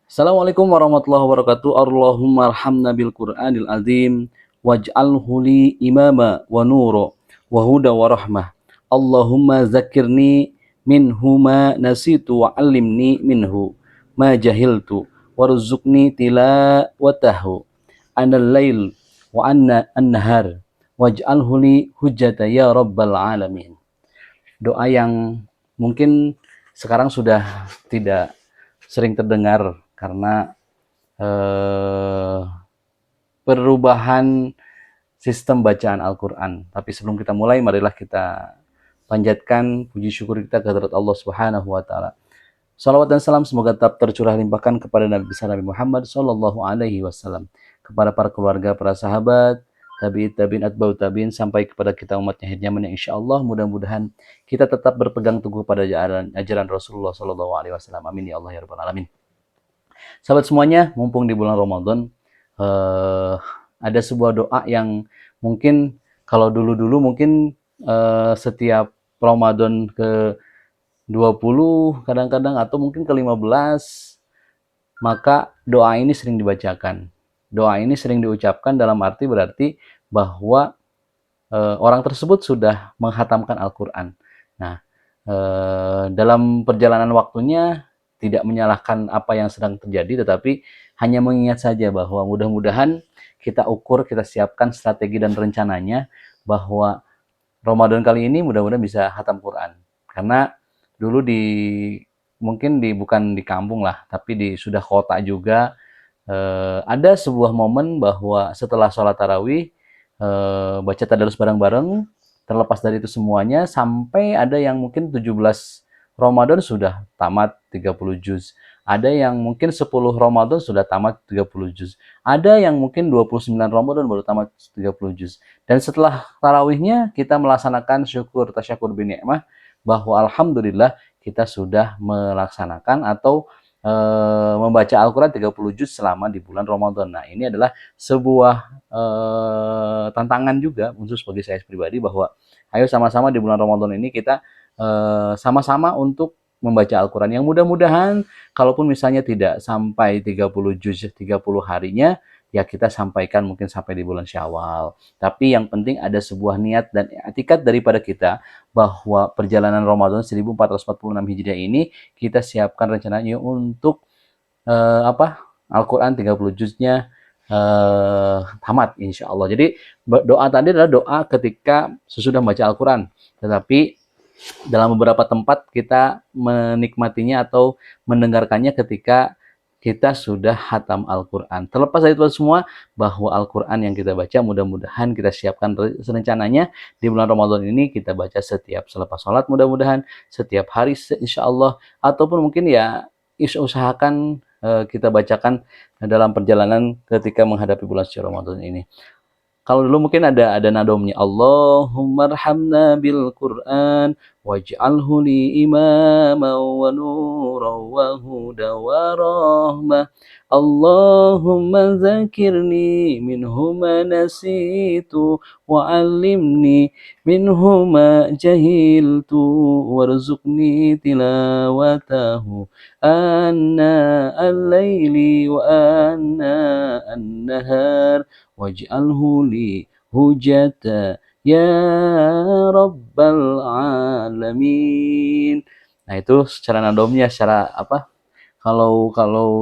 Assalamualaikum warahmatullahi wabarakatuh. Allahumma arhamna bil Qur'anil azim waj'alhu li imama wa nuro wa huda wa rahmah. Allahumma zakirni minhu ma nasitu wa 'allimni minhu ma jahiltu warzuqni tilawatahu anal lail wa anna an-nahar waj'alhu li hujjata ya rabbal alamin. Doa yang mungkin sekarang sudah tidak sering terdengar karena eh, perubahan sistem bacaan Al-Quran. Tapi sebelum kita mulai, marilah kita panjatkan puji syukur kita kehadirat Allah Subhanahu wa Ta'ala. Salawat dan salam semoga tetap tercurah limpahkan kepada Nabi besar Nabi Muhammad Sallallahu Alaihi Wasallam, kepada para keluarga, para sahabat, tabi'in, atba'ut tabi'in, sampai kepada kita umatnya Hidyaman yang insya Allah mudah-mudahan kita tetap berpegang teguh pada ajaran Rasulullah Sallallahu Alaihi Wasallam. Amin ya Allah ya Rabbal Alamin. Sahabat semuanya, mumpung di bulan Ramadan, ada sebuah doa yang mungkin kalau dulu-dulu mungkin setiap Ramadan ke 20 kadang-kadang atau mungkin ke 15, maka doa ini sering dibacakan. Doa ini sering diucapkan dalam arti berarti bahwa orang tersebut sudah menghatamkan Al-Quran. Nah, dalam perjalanan waktunya tidak menyalahkan apa yang sedang terjadi, tetapi hanya mengingat saja bahwa mudah-mudahan kita ukur, kita siapkan strategi dan rencananya bahwa Ramadan kali ini mudah-mudahan bisa hatam Quran. Karena dulu mungkin bukan di kampung lah, tapi sudah kota juga, ada sebuah momen bahwa setelah sholat tarawih baca tadarus bareng-bareng, terlepas dari itu semuanya sampai ada yang mungkin 17 Ramadan sudah tamat 30 juz. Ada yang mungkin 10 Ramadan sudah tamat 30 juz. Ada yang mungkin 29 Ramadan baru tamat 30 juz. Dan setelah tarawihnya kita melaksanakan syukur tasyakur bin ni'mah bahwa alhamdulillah kita sudah melaksanakan atau membaca Al-Quran 30 juz selama di bulan Ramadan. Nah, ini adalah sebuah tantangan juga khusus bagi saya pribadi bahwa ayo sama-sama di bulan Ramadan ini kita sama-sama untuk membaca Al-Quran yang mudah-mudahan kalaupun misalnya tidak sampai 30 juz 30 harinya, ya kita sampaikan mungkin sampai di bulan Syawal. Tapi yang penting ada sebuah niat dan i'tikad daripada kita bahwa perjalanan Ramadan 1446 Hijriah ini kita siapkan rencananya untuk Al-Quran 30 juznya tamat insya Allah. Jadi doa tadi adalah doa ketika sesudah membaca Al-Quran. Tetapi dalam beberapa tempat kita menikmatinya atau mendengarkannya ketika kita sudah hatam Al-Quran. Terlepas dari itu semua, bahwa Al-Quran yang kita baca mudah-mudahan kita siapkan rencananya di bulan Ramadan ini kita baca setiap selepas sholat, mudah-mudahan setiap hari insya Allah, ataupun mungkin ya usahakan kita bacakan dalam perjalanan ketika menghadapi bulan suci Ramadan ini. Kalau dulu mungkin ada nadomnya, Allahumma arhamna bil Qur'an waj'alhu li imama wa nura wa huda wa rahmah. Allahumma zakirni minhu ma nasitu wa 'allimni minhu ma jahiltu warzuqni tilawatahu anna al-laili wa anna an-nahar waj'alhu li hujjata ya rabbal alamin. Nah, itu secara nadomnya, secara apa? Kalau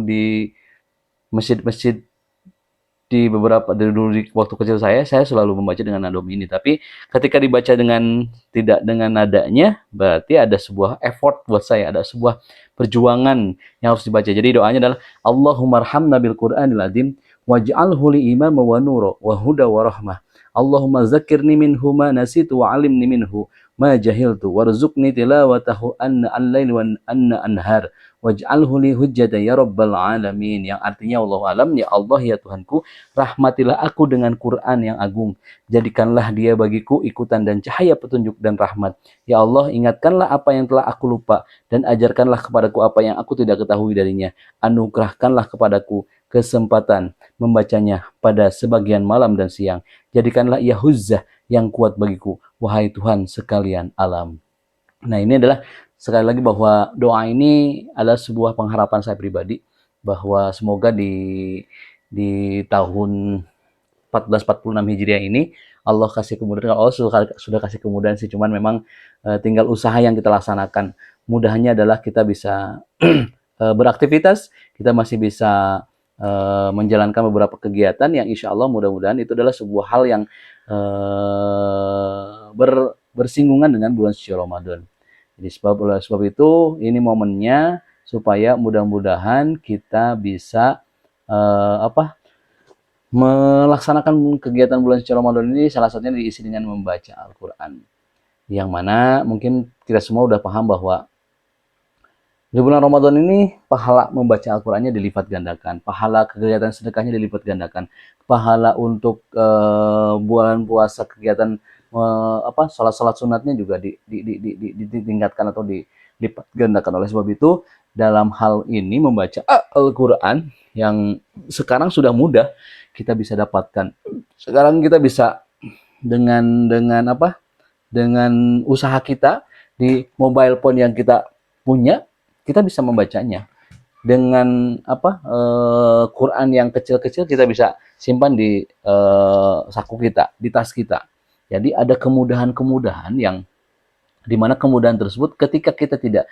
di masjid-masjid di beberapa dari dulu di waktu kecil saya selalu membaca dengan nadom ini. Tapi ketika dibaca dengan tidak dengan nadanya, berarti ada sebuah effort buat saya, ada sebuah perjuangan yang harus dibaca. Jadi doanya adalah Allahumma arhamna bil Qur'anil azim waj'alhu li imama wa nura wa huda wa rahmah. Allahumma zakirni minhu ma nasitu wa 'allimni minhu ma jahiltu warzuqni tilawatahu anna al-lail wa anna anhar waj'alhu li hujjata ya rabbal alamin, yang artinya wallahu alam, ya Allah ya Tuhanku, rahmatilah aku dengan Quran yang agung, jadikanlah dia bagiku ikutan dan cahaya petunjuk dan rahmat. Ya Allah, ingatkanlah apa yang telah aku lupa dan ajarkanlah kepadaku apa yang aku tidak ketahui darinya. Anugerahkanlah kepadaku kesempatan membacanya pada sebagian malam dan siang. Jadikanlah ia huzzah yang kuat bagiku, wahai Tuhan sekalian alam. Nah, ini adalah sekali lagi bahwa doa ini adalah sebuah pengharapan saya pribadi bahwa semoga di tahun 1446 Hijriah ini Allah kasih kemudahan. Allah sudah kasih kemudahan sih, cuman memang tinggal usaha yang kita laksanakan. Mudahnya adalah kita bisa beraktivitas, kita masih bisa menjalankan beberapa kegiatan yang insya Allah mudah-mudahan itu adalah sebuah hal yang bersinggungan dengan bulan suci Ramadan. Jadi sebab itu ini momennya supaya mudah-mudahan kita bisa melaksanakan kegiatan bulan suci Ramadan ini, salah satunya diisi dengan membaca Al-Quran. Yang mana mungkin kita semua udah paham bahwa di bulan Ramadan ini pahala membaca Al-Qurannya dilipat gandakan, pahala kegiatan sedekahnya dilipat gandakan, pahala untuk bulan puasa kegiatan salat sunatnya juga ditingkatkan atau dilipat gandakan. Oleh sebab itu, dalam hal ini membaca Al-Quran yang sekarang sudah mudah kita bisa dapatkan. Sekarang kita bisa dengan usaha kita di mobile phone yang kita punya, kita bisa membacanya. Dengan Quran yang kecil-kecil kita bisa simpan di saku kita, di tas kita. Jadi ada kemudahan-kemudahan yang dimana kemudahan tersebut ketika kita tidak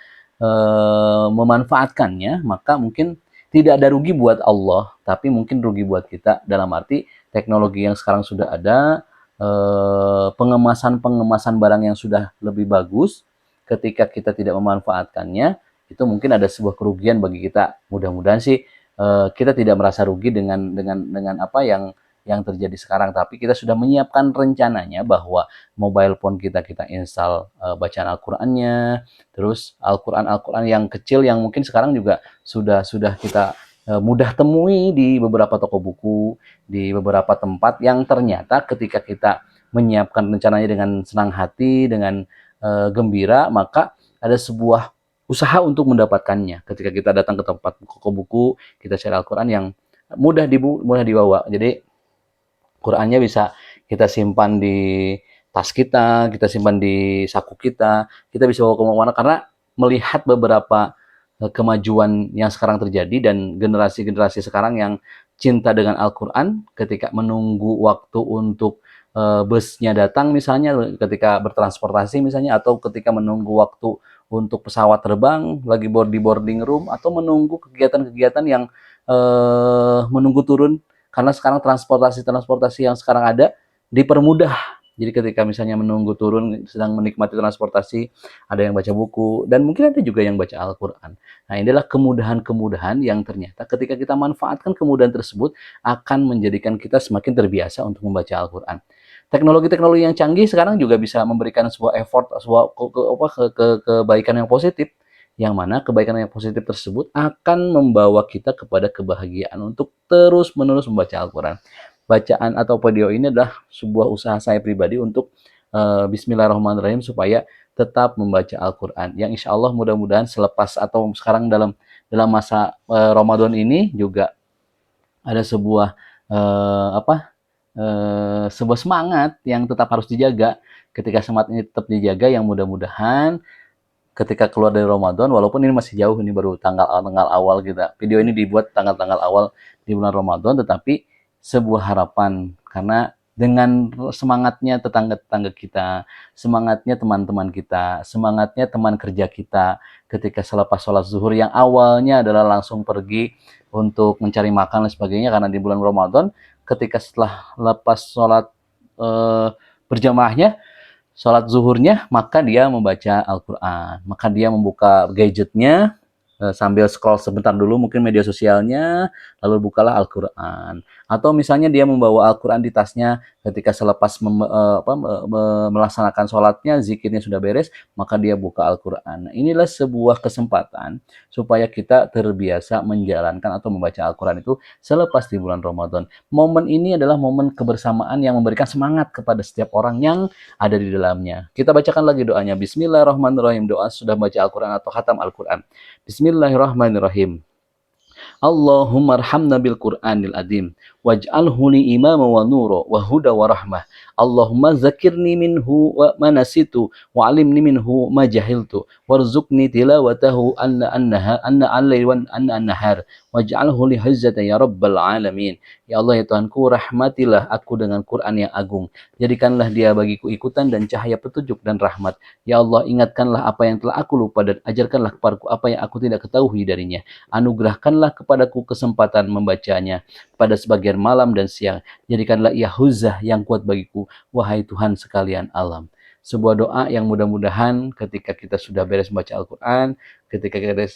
memanfaatkannya, maka mungkin tidak ada rugi buat Allah, tapi mungkin rugi buat kita, dalam arti teknologi yang sekarang sudah ada, pengemasan barang yang sudah lebih bagus, ketika kita tidak memanfaatkannya, itu mungkin ada sebuah kerugian bagi kita. Mudah-mudahan sih kita tidak merasa rugi dengan apa yang terjadi sekarang, tapi kita sudah menyiapkan rencananya bahwa mobile phone kita install bacaan Al-Qur'annya, terus Al-Qur'an yang kecil yang mungkin sekarang juga sudah kita mudah temui di beberapa toko buku, di beberapa tempat yang ternyata ketika kita menyiapkan rencananya dengan senang hati, dengan gembira, maka ada sebuah usaha untuk mendapatkannya. Ketika kita datang ke tempat toko buku, kita cari Al-Qur'an yang mudah dibawa. Jadi Qur'annya bisa kita simpan di tas kita simpan di saku kita bisa bawa kemana-mana, karena melihat beberapa kemajuan yang sekarang terjadi dan generasi-generasi sekarang yang cinta dengan Al-Quran, ketika menunggu waktu untuk busnya datang misalnya, ketika bertransportasi misalnya, atau ketika menunggu waktu untuk pesawat terbang, lagi di boarding room, atau menunggu kegiatan-kegiatan yang menunggu turun. Karena sekarang transportasi yang sekarang ada dipermudah. Jadi ketika misalnya menunggu turun, sedang menikmati transportasi, ada yang baca buku, dan mungkin ada juga yang baca Al-Quran. Nah, inilah kemudahan-kemudahan yang ternyata ketika kita manfaatkan kemudahan tersebut, akan menjadikan kita semakin terbiasa untuk membaca Al-Quran. Teknologi-teknologi yang canggih sekarang juga bisa memberikan sebuah effort, sebuah kebaikan yang positif, yang mana kebaikan yang positif tersebut akan membawa kita kepada kebahagiaan untuk terus-menerus membaca Al-Quran. Bacaan atau video ini adalah sebuah usaha saya pribadi untuk bismillahirrahmanirrahim supaya tetap membaca Al-Quran. Yang insya Allah mudah-mudahan selepas atau sekarang dalam masa Ramadan ini juga ada sebuah sebuah semangat yang tetap harus dijaga. Ketika semangat ini tetap dijaga, yang mudah-mudahan ketika keluar dari Ramadan, walaupun ini masih jauh, ini baru tanggal awal kita. Video ini dibuat tanggal awal di bulan Ramadan, tetapi sebuah harapan, karena dengan semangatnya tetangga-tetangga kita, semangatnya teman-teman kita, semangatnya teman kerja kita, ketika selepas sholat zuhur yang awalnya adalah langsung pergi untuk mencari makan dan sebagainya, karena di bulan Ramadan, ketika setelah lepas sholat berjamaahnya, sholat zuhurnya, maka dia membaca Al-Quran. Maka dia membuka gadgetnya, sambil scroll sebentar dulu mungkin media sosialnya, lalu bukalah Al-Quran. Atau misalnya dia membawa Al-Quran di tasnya ketika selepas melaksanakan sholatnya, zikirnya sudah beres, maka dia buka Al-Quran. Nah, inilah sebuah kesempatan supaya kita terbiasa menjalankan atau membaca Al-Quran itu selepas di bulan Ramadan. Momen ini adalah momen kebersamaan yang memberikan semangat kepada setiap orang yang ada di dalamnya. Kita bacakan lagi doanya. Bismillahirrahmanirrahim. Doa sudah baca Al-Quran atau khatam Al-Quran. Bismillahirrahmanirrahim. Allahumma arhamna bil Qur'anil azim waj'alhu li imama wa nura wa huda wa rahmah. Allahumma zakirni minhu wa ma nasitu wa alimni minhu ma jahiltu warzuqni tilawatahu anna al-lail wa anna an-nahar waj'alhu li hujjatan ya rabbal alamin. Ya Allah ya Tuhanku, rahmatilah aku dengan Quran yang agung, jadikanlah dia bagiku ikutan dan cahaya petunjuk dan rahmat. Ya Allah, ingatkanlah apa yang telah aku lupa dan ajarkanlah kepadaku apa yang aku tidak ketahui darinya. Anugerahkanlah kepadaku kesempatan membacanya pada sebagian malam dan siang. Jadikanlah ia huzah yang kuat bagiku, wahai Tuhan sekalian alam. Sebuah doa yang mudah-mudahan ketika kita sudah beres membaca Al-Quran, ketika kita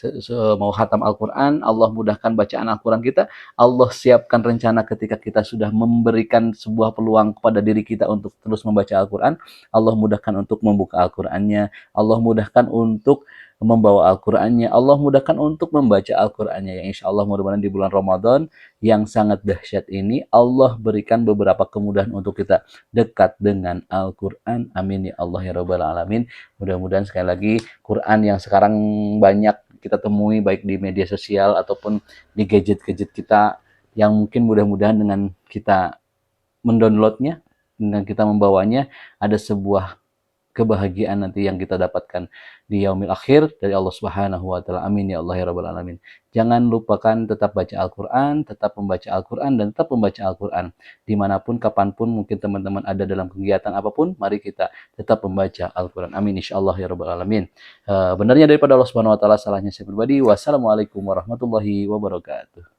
mau khatam Al-Quran, Allah mudahkan bacaan Al-Quran kita, Allah siapkan rencana ketika kita sudah memberikan sebuah peluang kepada diri kita untuk terus membaca Al-Quran, Allah mudahkan untuk membuka Al-Qurannya, Allah mudahkan untuk membawa Al-Qurannya, Allah mudahkan untuk membaca Al-Qurannya, yang insya Allah mudah-mudahan di bulan Ramadan yang sangat dahsyat ini, Allah berikan beberapa kemudahan untuk kita dekat dengan Al-Quran. Amin ya Allah ya Rabbal Alamin. Mudah-mudahan sekali lagi Quran yang sekarang banyak kita temui baik di media sosial ataupun di gadget-gadget kita, yang mungkin mudah-mudahan dengan kita mendownloadnya, dengan kita membawanya, ada sebuah kebahagiaan nanti yang kita dapatkan di yaumil akhir dari Allah Subhanahu wa taala. Amin ya Allah ya rabbal alamin. Jangan lupakan tetap baca Al-Qur'an, tetap membaca Al-Qur'an dan tetap membaca Al-Qur'an. Dimanapun kapanpun mungkin teman-teman ada dalam kegiatan apapun, mari kita tetap membaca Al-Qur'an. Amin insyaallah ya rabbal alamin. Benarnya daripada Allah Subhanahu wa taala, salahnya saya pribadi. Wassalamualaikum warahmatullahi wabarakatuh.